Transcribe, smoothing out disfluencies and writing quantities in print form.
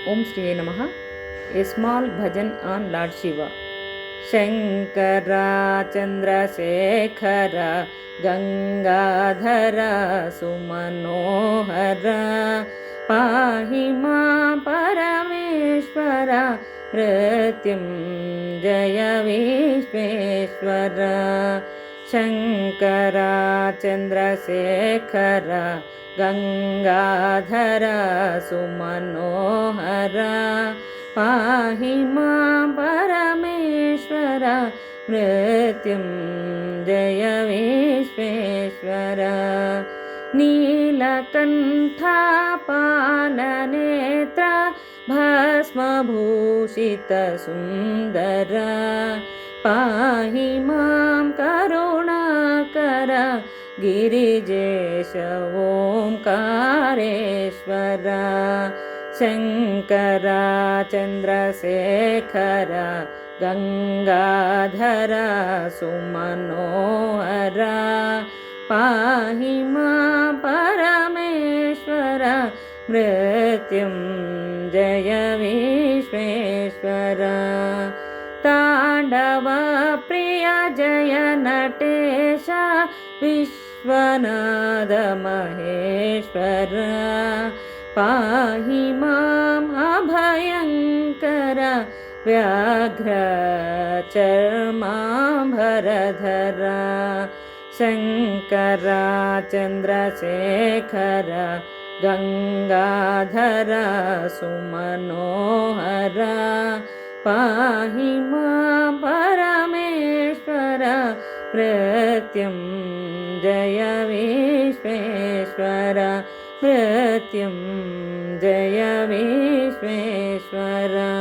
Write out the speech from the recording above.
Om Shri Namaha. A small bhajan on Lord Shiva. Shankara Chandrasekhara Gangadhara Sumanohara Pahi Ma Parameshwara Mrityunjaya Vishveshwara Shankara Chandrasekhara Gangadhara Sumanohara Pahi Ma Parameshwara Mrityunjaya Vishveshwara Neelakantha Palanetra Bhasma Bhushita Sundara Pahi Mam Karunakara Girijesha Omkareshwara Shankara Chandrasekhara Gangadhara Sumanohara Pahi Ma Parameshwara Mrityunjaya Vishveshwara Tandava Priya Jaya Natesha Vishwanatha Maheshwara Pahi Mam Abhayankara Vyaghra Charmambharadhara Shankara Chandrasekhara Gangadhara Sumanohara Pahi Ma Parameshwara Mrityunjaya Vishveshwara Mrityunjaya Vishveshwara